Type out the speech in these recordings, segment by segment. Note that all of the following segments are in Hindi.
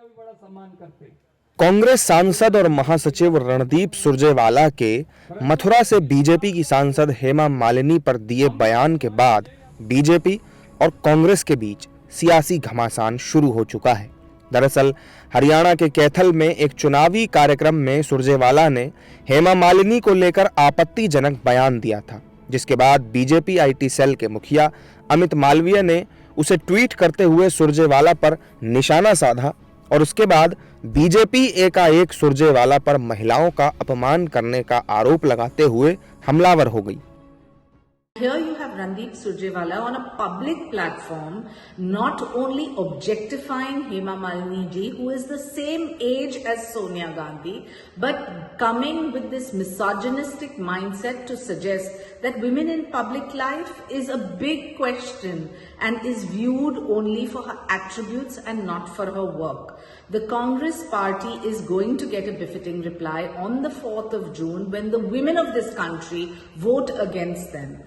भी बड़ा सम्मान करते। कांग्रेस सांसद और महासचिव रणदीप सुरजेवाला के मथुरा से बीजेपी की सांसद हेमा मालिनी पर दिए बयान के बाद बीजेपी और कांग्रेस के बीच सियासी घमासान शुरू हो चुका है। दरअसल हरियाणा के कैथल में एक चुनावी कार्यक्रम में सुरजेवाला ने हेमा मालिनी को लेकर आपत्तिजनक बयान दिया था, जिसके बाद बीजेपी आईटी सेल के मुखिया अमित मालवीय ने उसे ट्वीट करते हुए सुरजेवाला पर निशाना साधा और उसके बाद बीजेपी एकाएक सुरजेवाला पर महिलाओं का अपमान करने का आरोप लगाते हुए हमलावर हो गई। Here you have Randeep Surjewala on a public platform, not only objectifying Hema Malini ji, who is the same age as Sonia Gandhi, but coming with this misogynistic mindset to suggest that women in public life is a big question and is viewed only for her attributes and not for her work. The Congress party is going to get a befitting reply on the 4th of June when the women of this country vote against them.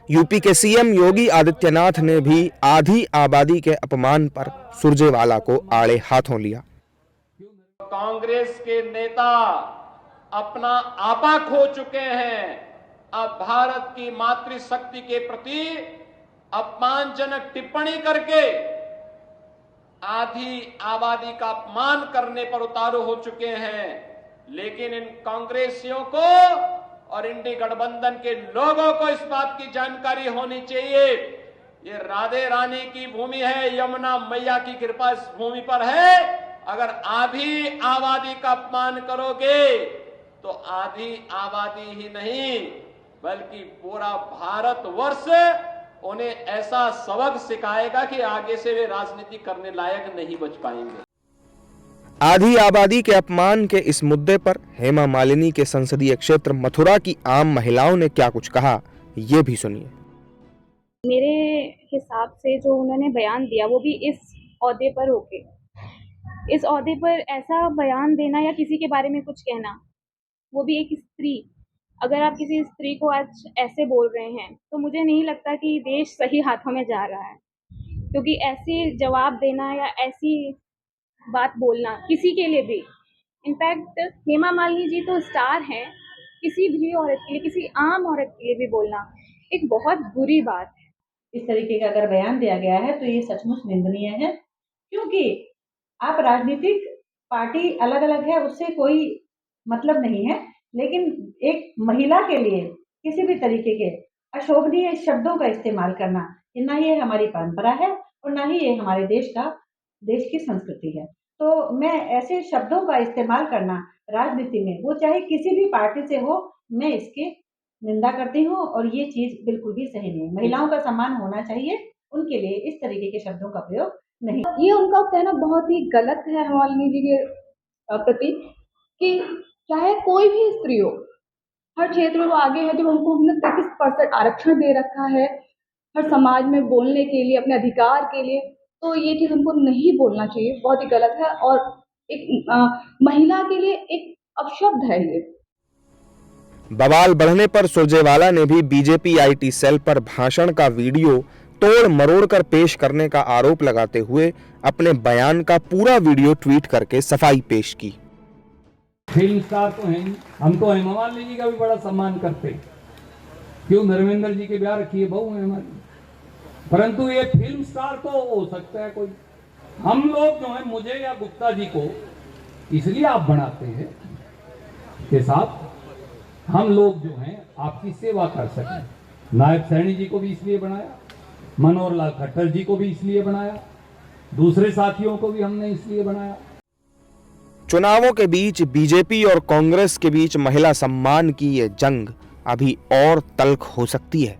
UP के सीएम योगी आदित्यनाथ ने भी आधी आबादी के अपमान पर सुरजेवाला को आड़े हाथों लिया। कांग्रेस के नेता अपना आपा खो चुके हैं। अब भारत की मातृशक्ति के प्रति अपमानजनक टिप्पणी करके आधी आबादी का अपमान करने पर उतारू हो चुके हैं। लेकिन इन कांग्रेसियों को और इंडी गठबंधन के लोगों को इस बात की जानकारी होनी चाहिए, ये राधे रानी की भूमि है, यमुना मैया की कृपा इस भूमि पर है। अगर आधी आबादी का अपमान करोगे तो आधी आबादी ही नहीं बल्कि पूरा भारतवर्ष उन्हें ऐसा सबक सिखाएगा कि आगे से वे राजनीति करने लायक नहीं बच पाएंगे। आधी आबादी के अपमान के इस मुद्दे पर हेमा मालिनी के संसदीय क्षेत्र मथुरा की आम महिलाओं ने क्या कुछ कहा, ये भी सुनिए। मेरे हिसाब से जो उन्होंने बयान दिया वो भी इस ओहदे पर होके, इस ओहदे पर ऐसा बयान देना या किसी के बारे में कुछ कहना, वो भी एक स्त्री, अगर आप किसी स्त्री को आज ऐसे बोल रहे हैं तो मुझे नहीं लगता कि देश सही हाथों में जा रहा है, क्योंकि ऐसे जवाब देना या ऐसी बात बोलना किसी के लिए भी, इनफैक्ट हेमा मालिनी जी तो स्टार हैं, किसी भी औरत के लिए, किसी आम औरत के लिए भी बोलना एक बहुत बुरी बात है। इस तरीके का अगर बयान दिया गया है तो ये सचमुच निंदनीय है, क्योंकि आप राजनीतिक पार्टी अलग अलग है उससे कोई मतलब नहीं है, लेकिन एक महिला के लिए किसी भी तरीके के अशोभनीय शब्दों का इस्तेमाल करना, ना ये हमारी परंपरा है और ना ही ये हमारे देश की संस्कृति है। तो मैं ऐसे शब्दों का इस्तेमाल करना राजनीति में, वो चाहे किसी भी पार्टी से हो, मैं इसके निंदा करती हूँ और ये चीज बिल्कुल भी सही नहीं है। महिलाओं का सम्मान होना चाहिए, उनके लिए इस तरीके के शब्दों का प्रयोग नहीं। ये उनका कहना बहुत ही गलत है हेमा मालिनी जी के प्रति, कि चाहे कोई भी स्त्री हो, हर क्षेत्र में वो आगे है, जो उनको हमने 33% आरक्षण दे रखा है हर समाज में बोलने के लिए, अपने अधिकार के लिए, तो ये चीज हमको नहीं बोलना चाहिए, बहुत ही गलत है और एक महिला के लिए एक अपशब्द है ये। बवाल बढ़ने पर सुरजेवाला ने भी बीजेपी आईटी सेल पर भाषण का वीडियो तोड़ मरोड़ कर पेश करने का आरोप लगाते हुए अपने बयान का पूरा वीडियो ट्वीट करके सफाई पेश की। फिल्म स्टार तो हैं, हम तो हेमा मालिनी जी का भी बड़ा सम्मान करते, क्यों धर्मेंद्र जी के ब्याह रखी है बहू है हमारी, परंतु ये फिल्म स्टार तो हो सकता है कोई, हम लोग जो है मुझे या गुप्ता जी को इसलिए आप बनाते हैं कि साहब हम लोग जो हैं आपकी सेवा कर सकें। नायब सैनी जी को भी इसलिए बनाया, मनोहर लाल खट्टर जी को भी इसलिए बनाया, दूसरे साथियों को भी हमने इसलिए बनाया। चुनावों के बीच बीजेपी और कांग्रेस के बीच महिला सम्मान की ये जंग अभी और तल्ख हो सकती है।